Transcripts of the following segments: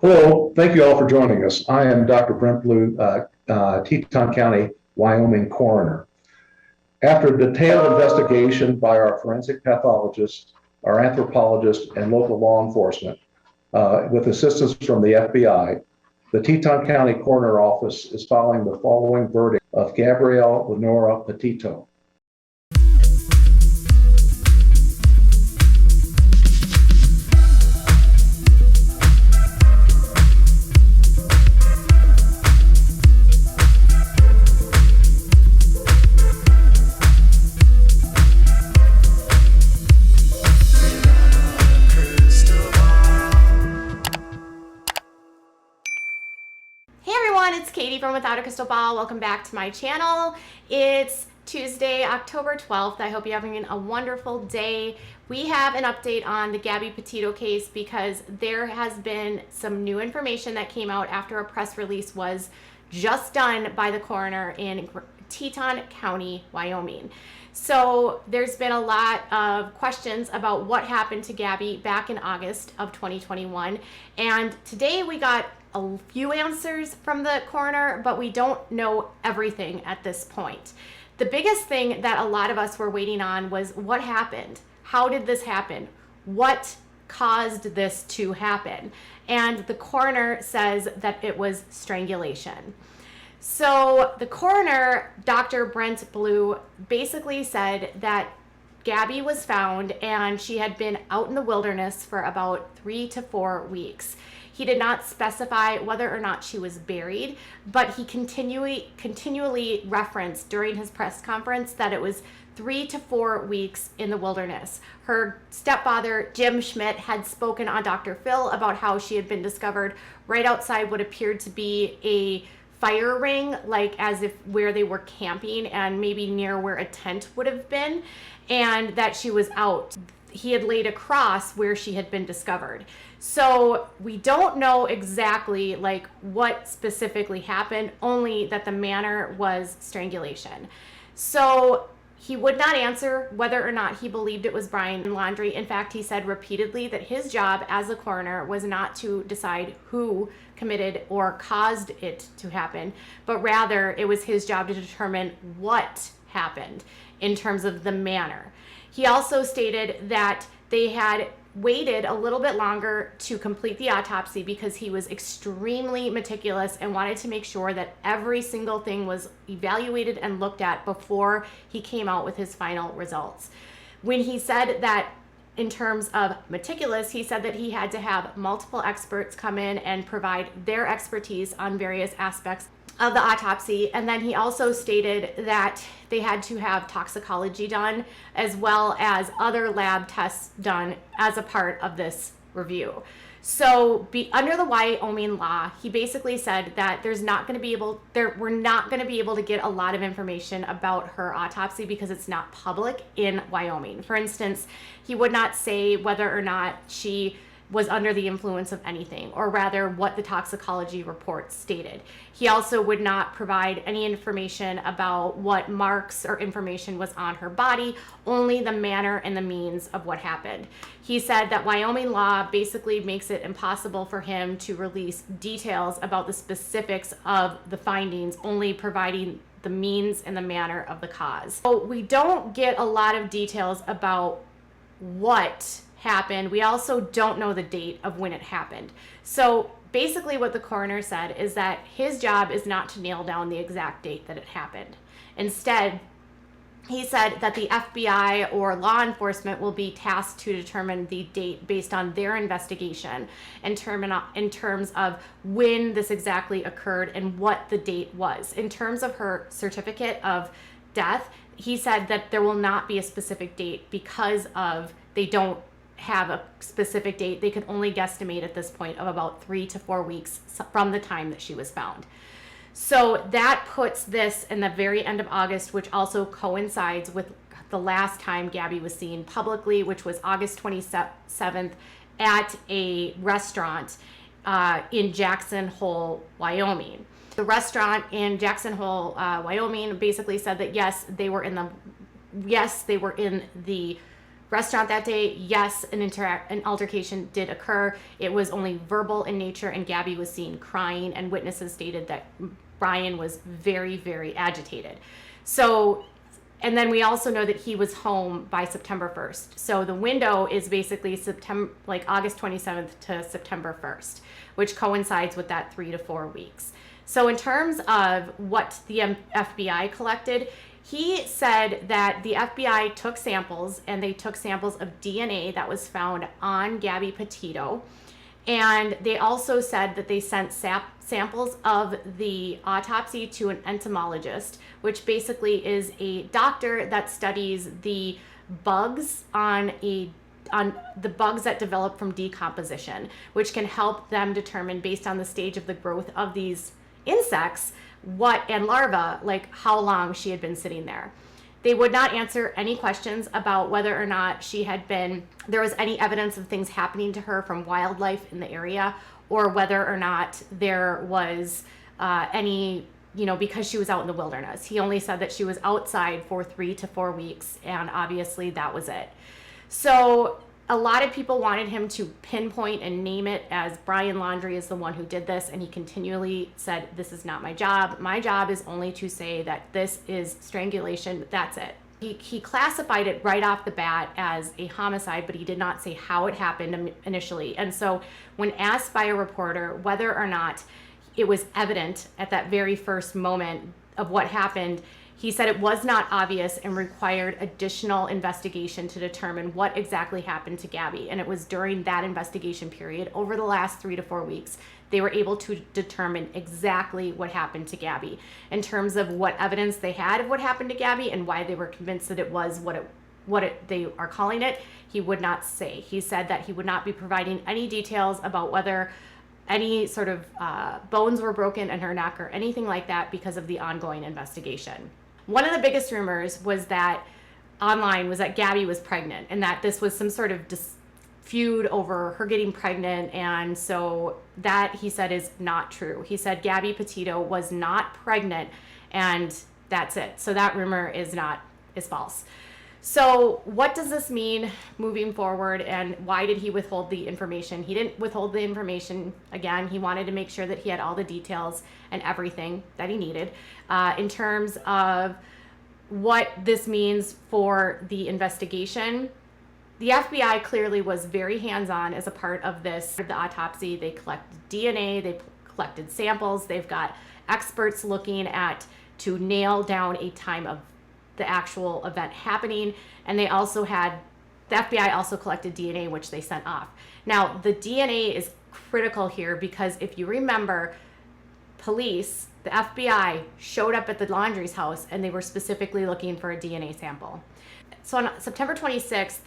Hello, thank you all for joining us. I am Dr. Brent Blue, Teton County, Wyoming coroner. After a detailed investigation by our forensic pathologist, our anthropologist, and local law enforcement, with assistance from the FBI, the Teton County Coroner Office is filing the following verdict of Gabrielle Lenora Petito. It's Katie from Without a Crystal Ball. Welcome back to my channel. It's Tuesday, October 12th. I hope you're having a wonderful day. We have an update on the Gabby Petito case because there has been some new information that came out after a press release was just done by the coroner in Teton County, Wyoming. So there's been a lot of questions about what happened to Gabby back in August of 2021. And today we got a few answers from the coroner, but we don't know everything at this point. The biggest thing that a lot of us were waiting on was what happened? How did this happen? What caused this to happen? And the coroner says that it was strangulation. So the coroner, Dr. Brent Blue, basically said that Gabby was found and she had been out in the wilderness for about 3 to 4 weeks. He did not specify whether or not she was buried, but he continually referenced during his press conference that it was 3 to 4 weeks in the wilderness. Her stepfather, Jim Schmidt, had spoken on Dr. Phil about how she had been discovered right outside what appeared to be a fire ring, like as if where they were camping and maybe near where a tent would have been, and that she was out. He had laid a cross where she had been discovered. So we don't know exactly like what specifically happened, only that the manner was strangulation. So he would not answer whether or not he believed it was Brian Laundrie. In fact, he said repeatedly that his job as a coroner was not to decide who committed or caused it to happen, but rather it was his job to determine what happened in terms of the manner. He also stated that they had waited a little bit longer to complete the autopsy because he was extremely meticulous and wanted to make sure that every single thing was evaluated and looked at before he came out with his final results. When he said that in terms of meticulous, he said that he had to have multiple experts come in and provide their expertise on various aspects of the autopsy. And then he also stated that they had to have toxicology done as well as other lab tests done as a part of this review. So under the Wyoming law, he basically said that we're not going to be able to get a lot of information about her autopsy because it's not public in Wyoming. For instance, he would not say whether or not she was under the influence of anything, or rather what the toxicology report stated. He also would not provide any information about what marks or information was on her body, only the manner and the means of what happened. He said that Wyoming law basically makes it impossible for him to release details about the specifics of the findings, only providing the means and the manner of the cause. So we don't get a lot of details about what happened. We also don't know the date of when it happened. So basically what the coroner said is that his job is not to nail down the exact date that it happened. Instead, he said that the FBI or law enforcement will be tasked to determine the date based on their investigation in terms of when this exactly occurred and what the date was. In terms of her certificate of death, he said that there will not be a specific date because of they don't have a specific date. They could only guesstimate at this point of about 3 to 4 weeks from the time that she was found. So that puts this in the very end of August, which also coincides with the last time Gabby was seen publicly, which was August 27th at a restaurant in Jackson Hole, Wyoming. The restaurant in Jackson Hole, Wyoming basically said that yes, they were in the restaurant that day, yes, an altercation did occur. It was only verbal in nature, and Gabby was seen crying, and witnesses stated that Brian was very, very agitated. So, and then we also know that he was home by September 1st. So the window is basically August 27th to September 1st, which coincides with that 3 to 4 weeks. So in terms of what the FBI collected, he said that the FBI took samples, and they took samples of DNA that was found on Gabby Petito. And they also said that they sent samples of the autopsy to an entomologist, which basically is a doctor that studies the bugs the bugs that develop from decomposition, which can help them determine, based on the stage of the growth of these insects, and larvae, like how long she had been sitting there. They would not answer any questions about whether or not there was any evidence of things happening to her from wildlife in the area, or whether or not there was any, because she was out in the wilderness. He only said that she was outside for 3 to 4 weeks, and obviously that was it. So a lot of people wanted him to pinpoint and name it as Brian Laundrie is the one who did this, and he continually said, "This is not my job. My job is only to say that this is strangulation. That's it." He classified it right off the bat as a homicide, but he did not say how it happened initially. And so when asked by a reporter whether or not it was evident at that very first moment of what happened, he said it was not obvious and required additional investigation to determine what exactly happened to Gabby. And it was during that investigation period, over the last 3 to 4 weeks, they were able to determine exactly what happened to Gabby. In terms of what evidence they had of what happened to Gabby and why they were convinced that it was they are calling it, he would not say. He said that he would not be providing any details about whether any sort of bones were broken in her neck or anything like that because of the ongoing investigation. One of the biggest rumors online was that Gabby was pregnant, and that this was some sort of feud over her getting pregnant. And so that, he said, is not true. He said Gabby Petito was not pregnant, and that's it. So that rumor is false. So what does this mean moving forward, and why did he withhold the information? He didn't withhold the information. Again, he wanted to make sure that he had all the details and everything that he needed. In terms of what this means for the investigation, the FBI clearly was very hands-on as a part of the autopsy. They collected DNA, they collected samples, they've got experts looking to nail down a time of the actual event happening, and the FBI also collected DNA, which they sent off. Now, the DNA is critical here because if you remember, the FBI showed up at the Laundrie's house, and they were specifically looking for a DNA sample. So on September 26th,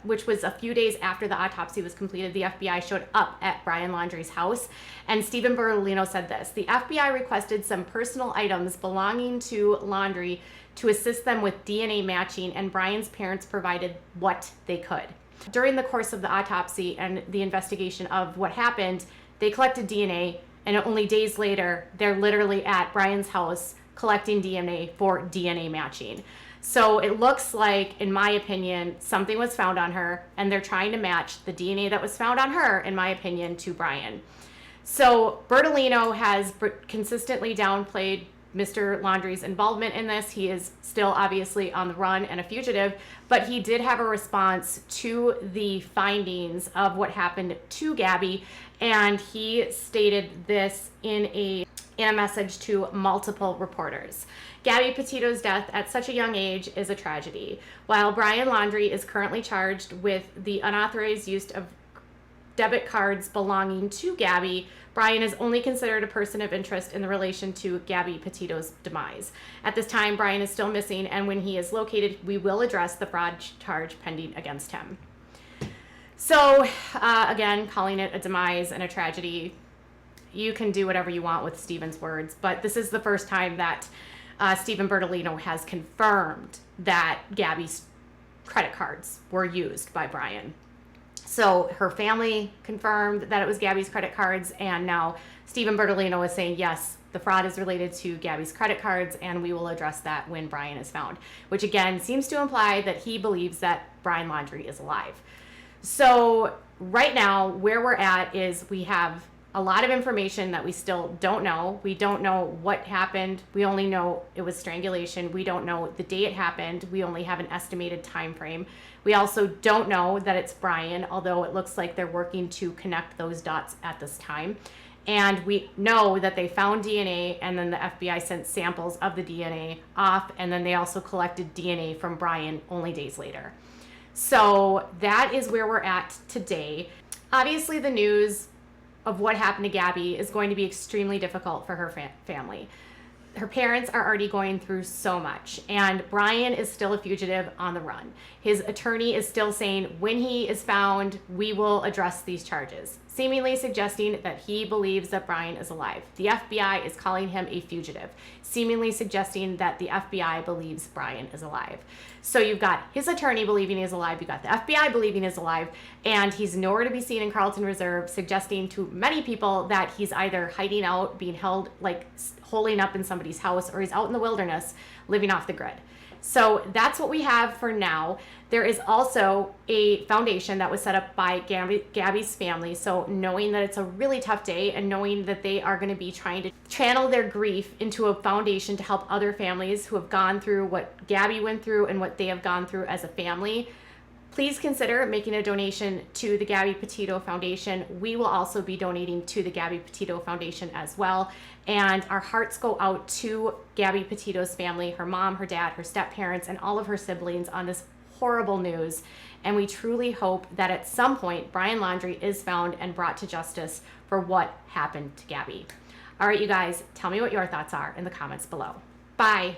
which was a few days after the autopsy was completed, the FBI showed up at Brian Laundrie's house, and Stephen Bertolino said this: "The FBI requested some personal items belonging to Laundrie to assist them with DNA matching, and Brian's parents provided what they could." During the course of the autopsy and the investigation of what happened, they collected DNA, and only days later, they're literally at Brian's house collecting DNA for DNA matching. So it looks like, in my opinion, something was found on her, and they're trying to match the DNA that was found on her, in my opinion, to Brian. So Bertolino has consistently downplayed Mr. Laundrie's involvement in this. He is still obviously on the run and a fugitive, but he did have a response to the findings of what happened to Gabby, and he stated this in a message to multiple reporters. "Gabby Petito's death at such a young age is a tragedy. While Brian Laundrie is currently charged with the unauthorized use of debit cards belonging to Gabby, Brian is only considered a person of interest in the relation to Gabby Petito's demise. At this time, Brian is still missing, and when he is located, we will address the fraud charge pending against him." So, again, calling it a demise and a tragedy, you can do whatever you want with Stephen's words, but this is the first time that Stephen Bertolino has confirmed that Gabby's credit cards were used by Brian. So her family confirmed that it was Gabby's credit cards, and now Stephen Bertolino is saying, yes, the fraud is related to Gabby's credit cards, and we will address that when Brian is found, which again seems to imply that he believes that Brian Laundrie is alive. So right now, where we're at is we have a lot of information that we still don't know. We don't know what happened. We only know it was strangulation. We don't know the day it happened. We only have an estimated time frame. We also don't know that it's Brian, although it looks like they're working to connect those dots at this time. And we know that they found DNA, and then the FBI sent samples of the DNA off, and then they also collected DNA from Brian only days later. So that is where we're at today. Obviously, the news of what happened to Gabby is going to be extremely difficult for her family. Her parents are already going through so much, and Brian is still a fugitive on the run. His attorney is still saying when he is found, we will address these charges, seemingly suggesting that he believes that Brian is alive. The FBI is calling him a fugitive, seemingly suggesting that the FBI believes Brian is alive. So you've got his attorney believing he's alive, you've got the FBI believing he's alive, and he's nowhere to be seen in Carlton Reserve, suggesting to many people that he's either hiding out, being held, like holding up in somebody's house, or he's out in the wilderness living off the grid. So that's what we have for now. There is also a foundation that was set up by Gabby's family. So knowing that it's a really tough day and knowing that they are going to be trying to channel their grief into a foundation to help other families who have gone through what Gabby went through and what they have gone through as a family, please consider making a donation to the Gabby Petito Foundation. We will also be donating to the Gabby Petito Foundation as well. And our hearts go out to Gabby Petito's family, her mom, her dad, her step-parents, and all of her siblings on this horrible news. And we truly hope that at some point, Brian Laundrie is found and brought to justice for what happened to Gabby. All right, you guys, tell me what your thoughts are in the comments below. Bye.